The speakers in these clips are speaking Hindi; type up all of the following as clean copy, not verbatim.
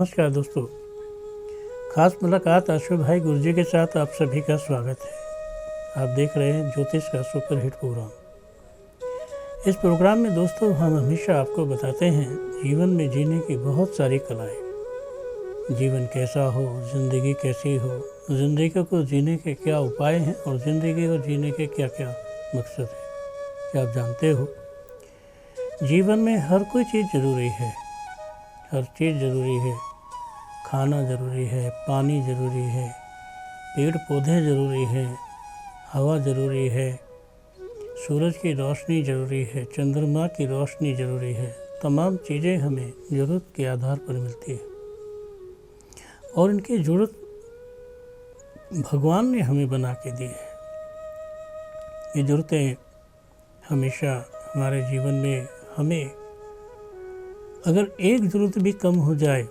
नमस्कार दोस्तों, खास मुलाकात आशु भाई गुरुजी के साथ आप सभी का स्वागत है। आप देख रहे हैं ज्योतिष का सुपर हिट प्रोग्राम। इस प्रोग्राम में दोस्तों हम हमेशा आपको बताते हैं जीवन में जीने की बहुत सारी कलाएं। जीवन कैसा हो, ज़िंदगी कैसी हो, ज़िंदगी को जीने के क्या उपाय हैं और ज़िंदगी को जीने के क्या क्या मकसद है। क्या आप जानते हो, जीवन में हर कोई चीज़ ज़रूरी है, हर चीज़ ज़रूरी है। खाना ज़रूरी है, पानी ज़रूरी है, पेड़ पौधे ज़रूरी हैं, हवा ज़रूरी है, सूरज की रोशनी ज़रूरी है, चंद्रमा की रोशनी ज़रूरी है। तमाम चीज़ें हमें ज़रूरत के आधार पर मिलती है और इनकी ज़रूरत भगवान ने हमें बना के दी है। ये ज़रूरतें हमेशा हमारे जीवन में हमें अगर एक ज़रूरत भी कम हो जाए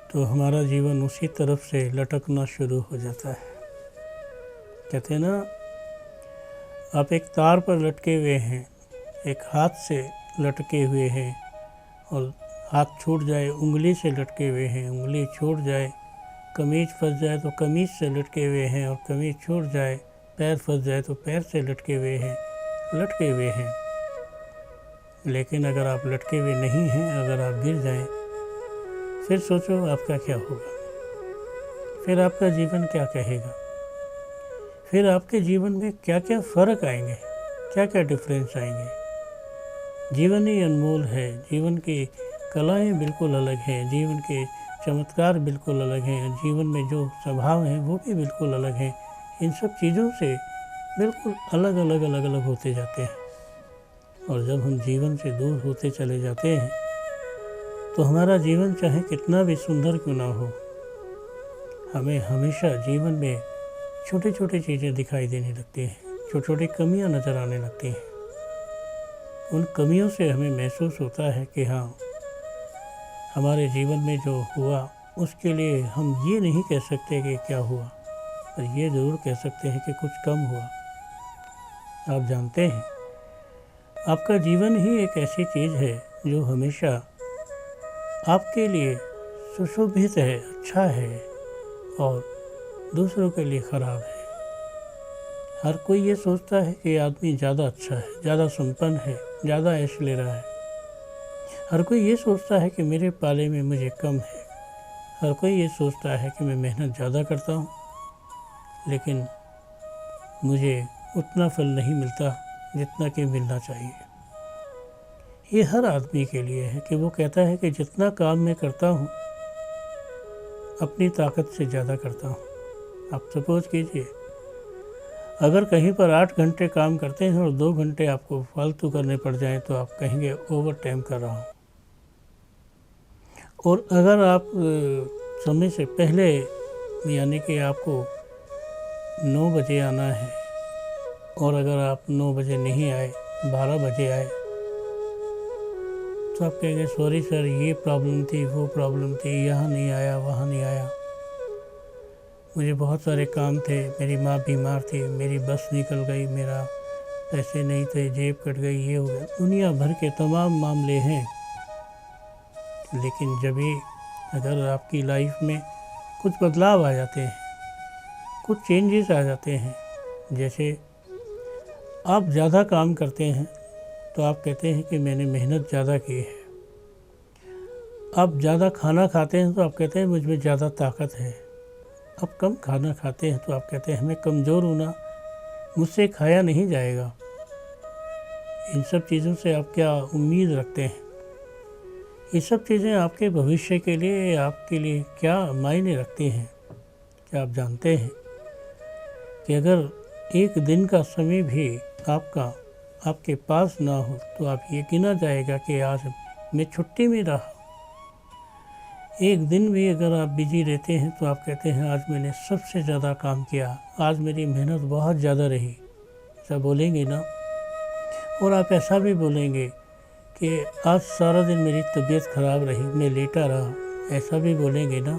तो हमारा जीवन उसी तरफ से लटकना शुरू हो जाता है। कहते हैं ना, आप एक तार पर लटके हुए हैं, एक हाथ से लटके हुए हैं और हाथ छूट जाए, उंगली से लटके हुए हैं, उंगली छूट जाए, कमीज फंस जाए तो कमीज से लटके हुए हैं और कमीज छूट जाए, पैर फंस जाए तो पैर से लटके हुए हैं, लटके हुए हैं। लेकिन अगर आप लटके हुए नहीं हैं, अगर आप गिर जाएं, फिर सोचो आपका क्या होगा, फिर आपका जीवन क्या कहेगा, फिर आपके जीवन में क्या क्या फ़र्क आएंगे, क्या क्या डिफरेंस आएंगे। जीवन ही अनमोल है, जीवन की कलाएं बिल्कुल अलग हैं, जीवन के चमत्कार बिल्कुल अलग हैं, जीवन में जो स्वभाव हैं वो भी बिल्कुल अलग हैं। इन सब चीज़ों से बिल्कुल अलग अलग अलग अलग होते जाते हैं और जब हम जीवन से दूर होते चले जाते हैं तो हमारा जीवन चाहे कितना भी सुंदर क्यों ना हो, हमें हमेशा जीवन में छोटी छोटी चीज़ें दिखाई देने लगती हैं, छोटी छोटी कमियां नज़र आने लगती हैं। उन कमियों से हमें महसूस होता है कि हाँ, हमारे जीवन में जो हुआ उसके लिए हम ये नहीं कह सकते कि क्या हुआ, पर ये ज़रूर कह सकते हैं कि कुछ कम हुआ। आप जानते हैं, आपका जीवन ही एक ऐसी चीज़ है जो हमेशा आपके लिए सुशोभित है, अच्छा है और दूसरों के लिए ख़राब है। हर कोई ये सोचता है कि आदमी ज़्यादा अच्छा है, ज़्यादा संपन्न है, ज़्यादा ऐश ले रहा है। हर कोई ये सोचता है कि मेरे पाले में मुझे कम है। हर कोई ये सोचता है कि मैं मेहनत ज़्यादा करता हूँ लेकिन मुझे उतना फल नहीं मिलता जितना कि मिलना चाहिए। ये हर आदमी के लिए है कि वो कहता है कि जितना काम मैं करता हूँ अपनी ताकत से ज़्यादा करता हूँ। आप सपोज कीजिए, अगर कहीं पर 8 घंटे काम करते हैं और 2 घंटे आपको फालतू करने पड़ जाएं तो आप कहेंगे ओवर टाइम कर रहा हूँ। और अगर आप समय से पहले, यानी कि आपको 9 बजे आना है और अगर आप 9 बजे नहीं आए, 12 बजे आए, तो आप कहेंगे सॉरी सर, ये प्रॉब्लम थी, वो प्रॉब्लम थी, यहाँ नहीं आया, वहाँ नहीं आया, मुझे बहुत सारे काम थे, मेरी माँ बीमार थी, मेरी बस निकल गई, मेरा पैसे नहीं थे, जेब कट गई, ये हो गया। दुनिया भर के तमाम मामले हैं। लेकिन जब भी अगर आपकी लाइफ में कुछ बदलाव आ जाते हैं, कुछ चेंजेस आ जाते हैं, जैसे आप ज़्यादा काम करते हैं तो आप कहते हैं कि मैंने मेहनत ज़्यादा की है। आप ज़्यादा खाना खाते हैं तो आप कहते हैं मुझ में ज़्यादा ताकत है। आप कम खाना खाते हैं तो आप कहते हैं मैं कमज़ोर हूँ ना, मुझसे खाया नहीं जाएगा। इन सब चीज़ों से आप क्या उम्मीद रखते हैं? ये सब चीज़ें आपके भविष्य के लिए, आपके लिए क्या मायने रखती हैं? क्या आप जानते हैं कि अगर एक दिन का समय भी आपके पास ना हो तो आप ये गिना जाएगा कि आज मैं छुट्टी में रहा। एक दिन भी अगर आप बिजी रहते हैं तो आप कहते हैं आज मैंने सबसे ज़्यादा काम किया, आज मेरी मेहनत बहुत ज़्यादा रही, ऐसा बोलेंगे ना। और आप ऐसा भी बोलेंगे कि आज सारा दिन मेरी तबीयत ख़राब रही, मैं लेटा रहा, ऐसा भी बोलेंगे ना।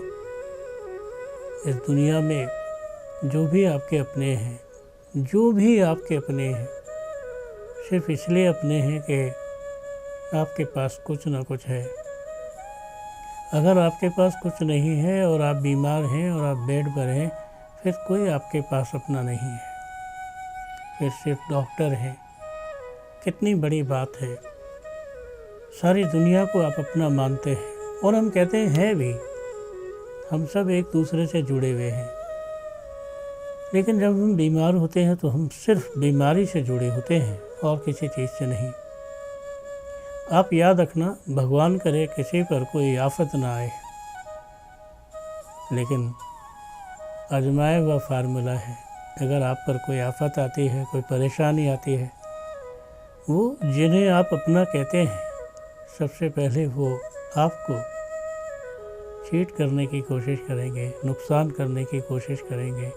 इस दुनिया में जो भी आपके अपने हैं, जो भी आपके अपने हैं, सिर्फ इसलिए अपने हैं कि आपके पास कुछ ना कुछ है। अगर आपके पास कुछ नहीं है और आप बीमार हैं और आप बेड पर हैं, फिर कोई आपके पास अपना नहीं है, फिर सिर्फ डॉक्टर हैं। कितनी बड़ी बात है। सारी दुनिया को आप अपना मानते हैं और हम कहते हैं भी, हम सब एक दूसरे से जुड़े हुए हैं। लेकिन जब हम बीमार होते हैं तो हम सिर्फ बीमारी से जुड़े होते हैं और किसी चीज़ से नहीं। आप याद रखना, भगवान करे किसी पर कोई आफत ना आए, लेकिन आजमाया हुआ फार्मूला है, अगर आप पर कोई आफत आती है, कोई परेशानी आती है, वो जिन्हें आप अपना कहते हैं, सबसे पहले वो आपको चीट करने की कोशिश करेंगे, नुकसान करने की कोशिश करेंगे,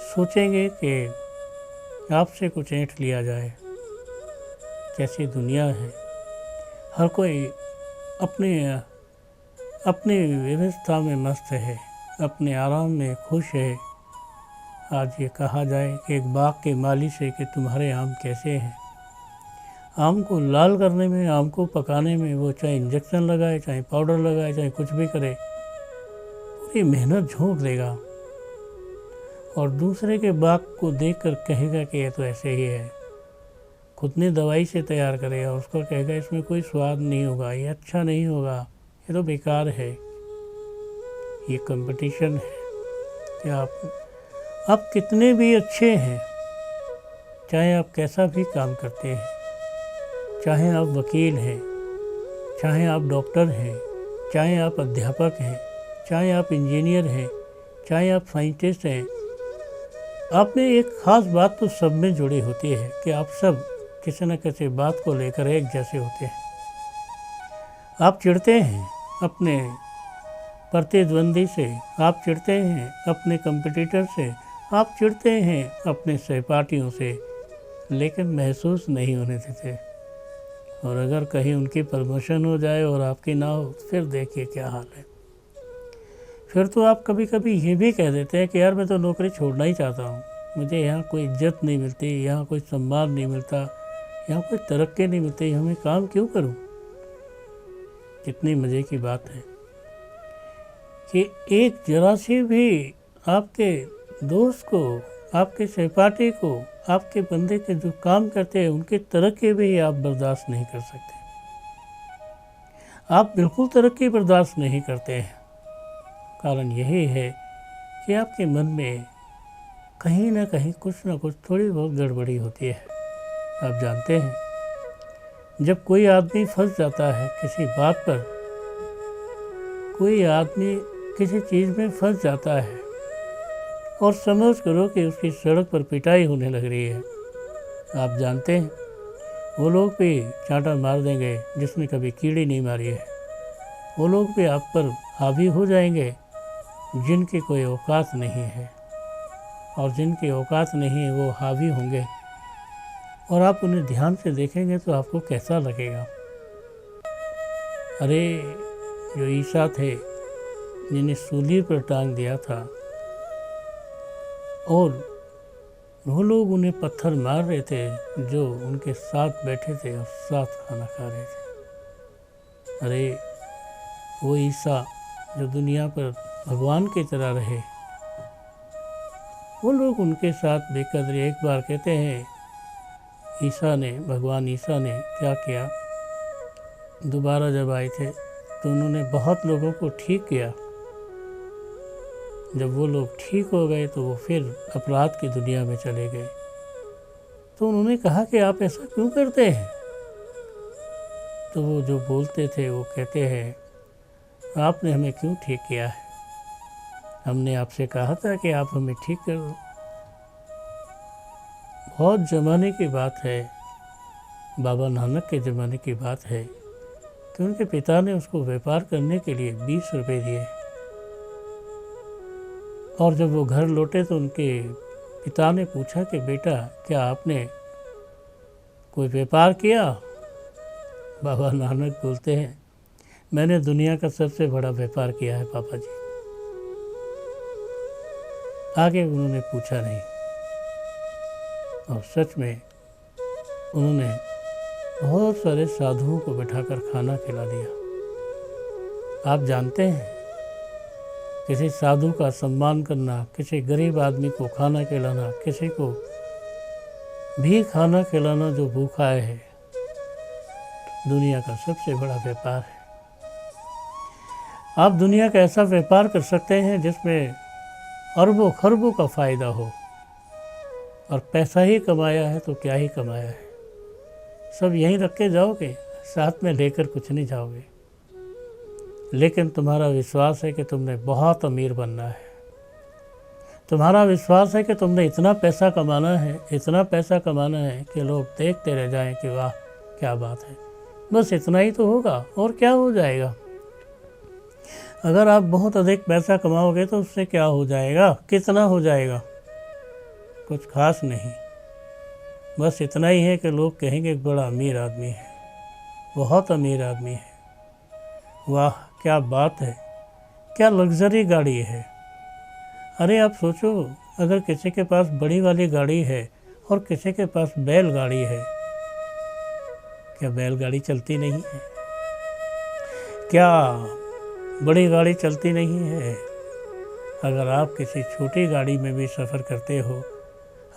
सोचेंगे कि आपसे कुछ ऐंठ लिया जाए। कैसी दुनिया है। हर कोई अपने अपनी व्यवस्था में मस्त है, अपने आराम में खुश है। आज ये कहा जाए कि एक बाग के माली से कि तुम्हारे आम कैसे हैं। आम को लाल करने में, आम को पकाने में वो चाहे इंजेक्शन लगाए, चाहे पाउडर लगाए, चाहे कुछ भी करे, पूरी मेहनत झोंक देगा और दूसरे के बाग को देखकर कहेगा कि ये तो ऐसे ही है। खुद ने दवाई से तैयार करेगा, उसको कहेगा इसमें कोई स्वाद नहीं होगा, ये अच्छा नहीं होगा, ये तो बेकार है। ये कंपटीशन है कि आप कितने भी अच्छे हैं, चाहे आप कैसा भी काम करते हैं, चाहे आप वकील हैं, चाहे आप डॉक्टर हैं, चाहे आप अध्यापक हैं, चाहे आप इंजीनियर हैं, चाहे आप साइंटिस्ट हैं, आप में एक ख़ास बात तो सब में जुड़ी होती है कि आप सब किसी न किसी बात को लेकर एक जैसे होते हैं। आप चिढ़ते हैं अपने प्रतिद्वंदी से, आप चिढ़ते हैं अपने कंपटीटर से, आप चिढ़ते हैं अपने सहपाठियों से, लेकिन महसूस नहीं होने देते। और अगर कहीं उनकी प्रमोशन हो जाए और आपकी ना हो, फिर देखिए क्या हाल है। फिर तो आप कभी कभी ये भी कह देते हैं कि यार मैं तो नौकरी छोड़ना ही चाहता हूँ, मुझे यहाँ कोई इज्जत नहीं मिलती, यहाँ कोई सम्मान नहीं मिलता, यहाँ कोई तरक्की नहीं मिलती, यहाँ मैं काम क्यों करूँ। कितनी मज़े की बात है कि एक जरा सी भी आपके दोस्त को, आपके सहपाठी को, आपके बंदे के जो काम करते हैं उनकी तरक्की भी आप बर्दाश्त नहीं कर सकते। आप बिल्कुल तरक्की बर्दाश्त नहीं करते हैं। कारण यही है कि आपके मन में कहीं ना कहीं कुछ ना कुछ थोड़ी बहुत गड़बड़ी होती है। आप जानते हैं, जब कोई आदमी फंस जाता है किसी बात पर, कोई आदमी किसी चीज़ में फंस जाता है और समझ करो कि उसकी सड़क पर पिटाई होने लग रही है, आप जानते हैं वो लोग भी चांटा मार देंगे जिसने कभी कीड़ी नहीं मारी है। वो लोग भी आप पर हावी हो जाएंगे जिनकी कोई औकात नहीं है, और जिनकी औकात नहीं है वो हावी होंगे। और आप उन्हें ध्यान से देखेंगे तो आपको कैसा लगेगा। अरे जो ईसा थे जिन्हें सूली पर टांग दिया था और वो लोग उन्हें पत्थर मार रहे थे जो उनके साथ बैठे थे और साथ खाना खा रहे थे। अरे वो ईसा जो दुनिया पर भगवान की तरह रहे, वो लोग उनके साथ बेकदरी। एक बार कहते हैं भगवान ईसा ने क्या किया, दोबारा जब आए थे तो उन्होंने बहुत लोगों को ठीक किया। जब वो लोग ठीक हो गए तो वो फिर अपराध की दुनिया में चले गए। तो उन्होंने कहा कि आप ऐसा क्यों करते हैं। तो वो जो बोलते थे वो कहते हैं, आपने हमें क्यों ठीक किया है, हमने आपसे कहा था कि आप हमें ठीक कर दो। बहुत ज़माने की बात है, बाबा नानक के ज़माने की बात है कि उनके पिता ने उसको व्यापार करने के लिए 20 रुपये दिए, और जब वो घर लौटे तो उनके पिता ने पूछा कि बेटा क्या आपने कोई व्यापार किया। बाबा नानक बोलते हैं, मैंने दुनिया का सबसे बड़ा व्यापार किया है पापा जी। आगे उन्होंने पूछा नहीं, और सच में उन्होंने बहुत सारे साधुओं को बैठाकर खाना खिला दिया। आप जानते हैं, किसी साधु का सम्मान करना, किसी गरीब आदमी को खाना खिलाना, किसी को भी खाना खिलाना जो भूखा है, दुनिया का सबसे बड़ा व्यापार है। आप दुनिया का ऐसा व्यापार कर सकते हैं जिसमें अरबों खरबों का फ़ायदा हो, और पैसा ही कमाया है तो क्या ही कमाया है, सब यहीं रख के जाओगे, साथ में लेकर कुछ नहीं जाओगे। लेकिन तुम्हारा विश्वास है कि तुमने बहुत अमीर बनना है, तुम्हारा विश्वास है कि तुमने इतना पैसा कमाना है, इतना पैसा कमाना है कि लोग देखते रह जाएं कि वाह क्या बात है। बस इतना ही तो होगा, और क्या हो जाएगा। अगर आप बहुत अधिक पैसा कमाओगे तो उससे क्या हो जाएगा, कितना हो जाएगा, कुछ खास नहीं। बस इतना ही है कि लोग कहेंगे एक बड़ा अमीर आदमी है, बहुत अमीर आदमी है, वाह क्या बात है, क्या लग्जरी गाड़ी है। अरे आप सोचो, अगर किसी के पास बड़ी वाली गाड़ी है और किसी के पास बैलगाड़ी है, क्या बैलगाड़ी चलती नहीं है? क्या बड़ी गाड़ी चलती नहीं है? अगर आप किसी छोटी गाड़ी में भी सफ़र करते हो,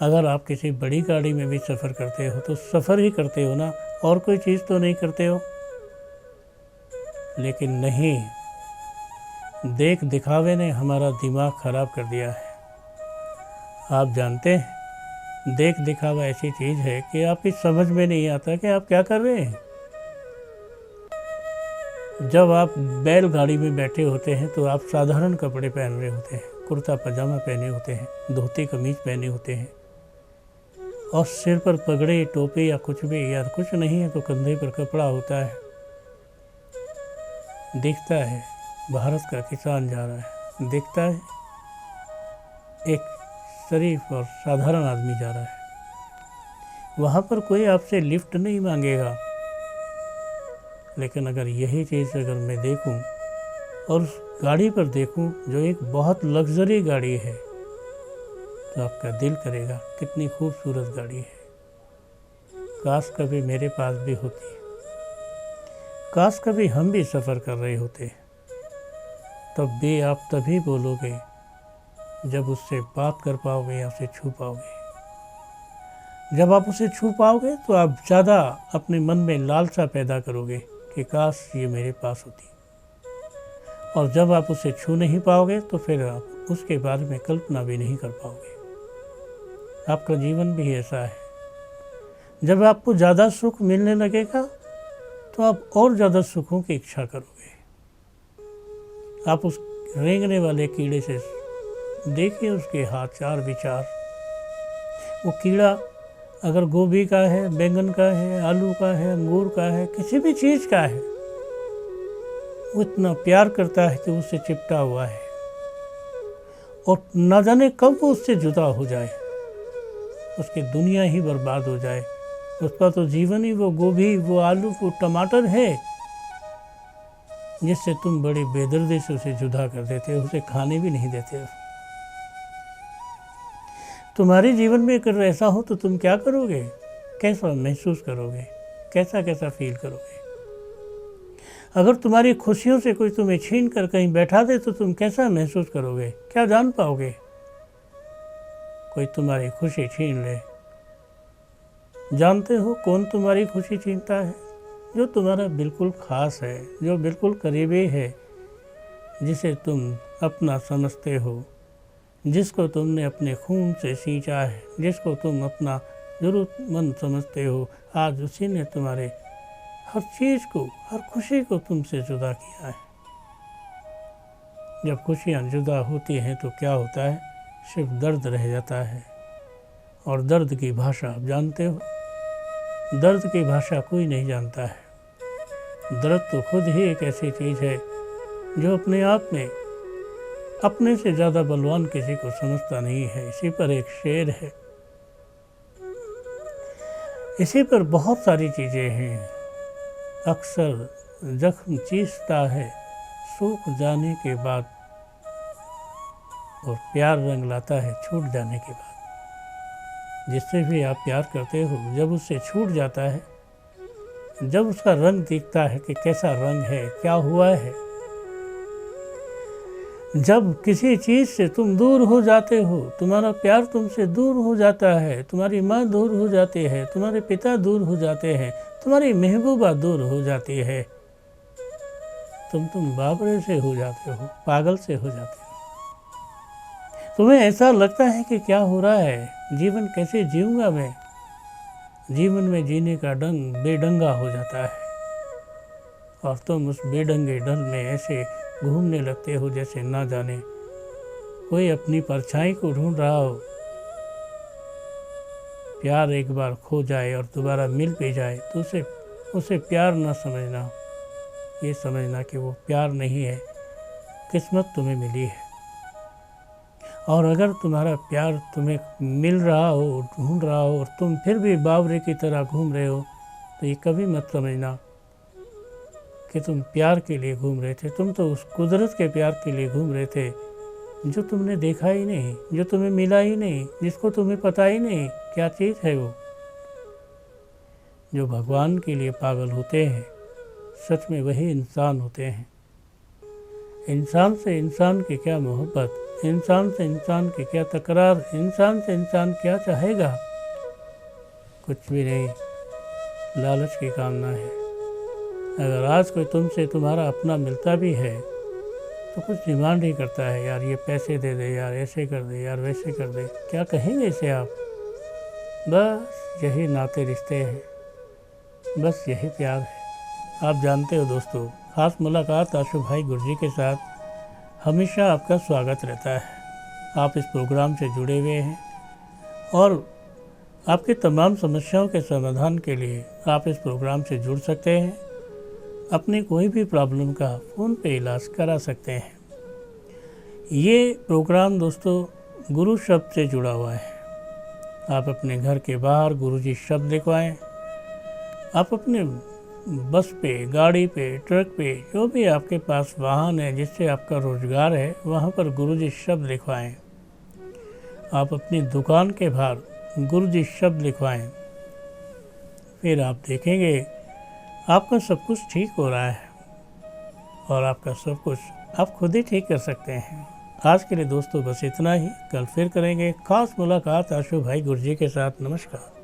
अगर आप किसी बड़ी गाड़ी में भी सफ़र करते हो तो सफ़र ही करते हो ना, और कोई चीज़ तो नहीं करते हो। लेकिन नहीं, देख दिखावे ने हमारा दिमाग ख़राब कर दिया है। आप जानते हैं, देख दिखावा ऐसी चीज़ है कि आपकी समझ में नहीं आता कि आप क्या कर रहे हैं। जब आप बैलगाड़ी में बैठे होते हैं तो आप साधारण कपड़े पहन रहे होते हैं, कुर्ता पजामा पहने होते हैं, धोती कमीज पहने होते हैं, और सिर पर पगड़ी टोपी या कुछ भी, या कुछ नहीं है तो कंधे पर कपड़ा होता है। दिखता है भारत का किसान जा रहा है, दिखता है एक शरीफ और साधारण आदमी जा रहा है। वहाँ पर कोई आपसे लिफ्ट नहीं मांगेगा। लेकिन अगर यही चीज़ अगर मैं देखूं और उस गाड़ी पर देखूं जो एक बहुत लग्जरी गाड़ी है, तो आपका दिल करेगा कितनी खूबसूरत गाड़ी है, काश कभी मेरे पास भी होती, काश कभी हम भी सफ़र कर रहे होते। तब भी आप तभी बोलोगे जब उससे बात कर पाओगे या उसे छू पाओगे। जब आप उसे छू पाओगे तो आप ज़्यादा अपने मन में लालसा पैदा करोगे कि काश ये मेरे पास होती। और जब आप उसे छू नहीं पाओगे तो फिर आप उसके बारे में कल्पना भी नहीं कर पाओगे। आपका जीवन भी ऐसा है, जब आपको ज़्यादा सुख मिलने लगेगा तो आप और ज़्यादा सुखों की इच्छा करोगे। आप उस रेंगने वाले कीड़े से देखिए, उसके हाथ चार विचार। वो कीड़ा अगर गोभी का है, बैंगन का है, आलू का है, अंगूर का है, किसी भी चीज़ का है, वो इतना प्यार करता है कि उससे चिपटा हुआ है, और न जाने कब वो उससे जुदा हो जाए, उसकी दुनिया ही बर्बाद हो जाए। उसका तो जीवन ही वो गोभी, वो आलू, वो टमाटर है जिससे तुम बड़ी बेदर्दी से उसे जुदा कर देते हो, उसे खाने भी नहीं देते हो। तुम्हारे जीवन में अगर ऐसा हो तो तुम क्या करोगे, कैसा महसूस करोगे, कैसा कैसा फील करोगे। अगर तुम्हारी खुशियों से कोई तुम्हें छीन कर कहीं बैठा दे तो तुम कैसा महसूस करोगे, क्या जान पाओगे। कोई तुम्हारी खुशी छीन ले, जानते हो कौन तुम्हारी खुशी छीनता है? जो तुम्हारा बिल्कुल ख़ास है, जो बिल्कुल करीबी है, जिसे तुम अपना समझते हो, जिसको तुमने अपने खून से सींचा है, जिसको तुम अपना ज़रूरतमंद समझते हो, आज उसी ने तुम्हारे हर चीज़ को, हर खुशी को तुमसे जुदा किया है। जब खुशियाँ जुदा होती हैं तो क्या होता है, सिर्फ दर्द रह जाता है। और दर्द की भाषा आप जानते हो, दर्द की भाषा कोई नहीं जानता है। दर्द तो खुद ही एक ऐसी चीज़ है जो अपने आप में अपने से ज़्यादा बलवान किसी को समझता नहीं है। इसी पर एक शेर है, इसी पर बहुत सारी चीज़ें हैं। अक्सर जख्म चीसता है सूख जाने के बाद, और प्यार रंग लाता है छूट जाने के बाद। जिससे भी आप प्यार करते हो, जब उससे छूट जाता है, जब उसका रंग दिखता है कि कैसा रंग है, क्या हुआ है, जब किसी चीज़ से तुम दूर हो जाते हो, तुम्हारा प्यार तुमसे दूर हो जाता है, तुम्हारी माँ दूर हो जाती है, तुम्हारे पिता दूर हो जाते हैं, तुम्हारी महबूबा दूर हो जाती है, तुम बाबरे से हो जाते हो, पागल से हो जाते हो। तुम्हें ऐसा लगता है कि क्या हो रहा है, जीवन कैसे जीऊँगा मैं। जीवन में जीने का ढंग बेढंगा हो जाता है और तुम उस बेढंगे ढंग में ऐसे घूमने लगते हो जैसे ना जाने कोई अपनी परछाई को ढूंढ रहा हो। प्यार एक बार खो जाए और दोबारा मिल भी जाए तो उसे प्यार ना समझना, ये समझना कि वो प्यार नहीं है, किस्मत तुम्हें मिली है। और अगर तुम्हारा प्यार तुम्हें मिल रहा हो, ढूंढ रहा हो और तुम फिर भी बावरे की तरह घूम रहे हो, तो ये कभी मत समझना कि तुम प्यार के लिए घूम रहे थे। तुम तो उस कुदरत के प्यार के लिए घूम रहे थे जो तुमने देखा ही नहीं, जो तुम्हें मिला ही नहीं, जिसको तुम्हें पता ही नहीं क्या चीज़ है वो। जो भगवान के लिए पागल होते हैं सच में वही इंसान होते हैं। इंसान से इंसान की क्या मोहब्बत, इंसान से इंसान की क्या तकरार, इंसान से इंसान क्या चाहेगा, कुछ भी नहीं, लालच की कामना है। अगर आज कोई तुमसे तुम्हारा अपना मिलता भी है तो कुछ डिमांड ही करता है, यार ये पैसे दे दे, यार ऐसे कर दे, यार वैसे कर दे, क्या कहेंगे इसे आप। बस यही नाते रिश्ते हैं, बस यही प्यार है। आप जानते हो दोस्तों, ख़ास मुलाकात आशु भाई गुरजी के साथ हमेशा आपका स्वागत रहता है। आप इस प्रोग्राम से जुड़े हुए हैं और आपकी तमाम समस्याओं के समाधान के लिए आप इस प्रोग्राम से जुड़ सकते हैं। अपनी कोई भी प्रॉब्लम का फ़ोन पे इलाज करा सकते हैं। ये प्रोग्राम दोस्तों गुरु शब्द से जुड़ा हुआ है। आप अपने घर के बाहर गुरुजी शब्द लिखवाएं। आप अपने बस पे, गाड़ी पे, ट्रक पे, जो भी आपके पास वाहन है जिससे आपका रोजगार है, वहाँ पर गुरुजी शब्द लिखवाएं। आप अपनी दुकान के बाहर गुरुजी शब्द लिखवाएं। फिर आप देखेंगे आपका सब कुछ ठीक हो रहा है और आपका सब कुछ आप खुद ही ठीक कर सकते हैं। आज के लिए दोस्तों बस इतना ही। कल फिर करेंगे खास मुलाकात आशु भाई गुरजी के साथ। नमस्कार।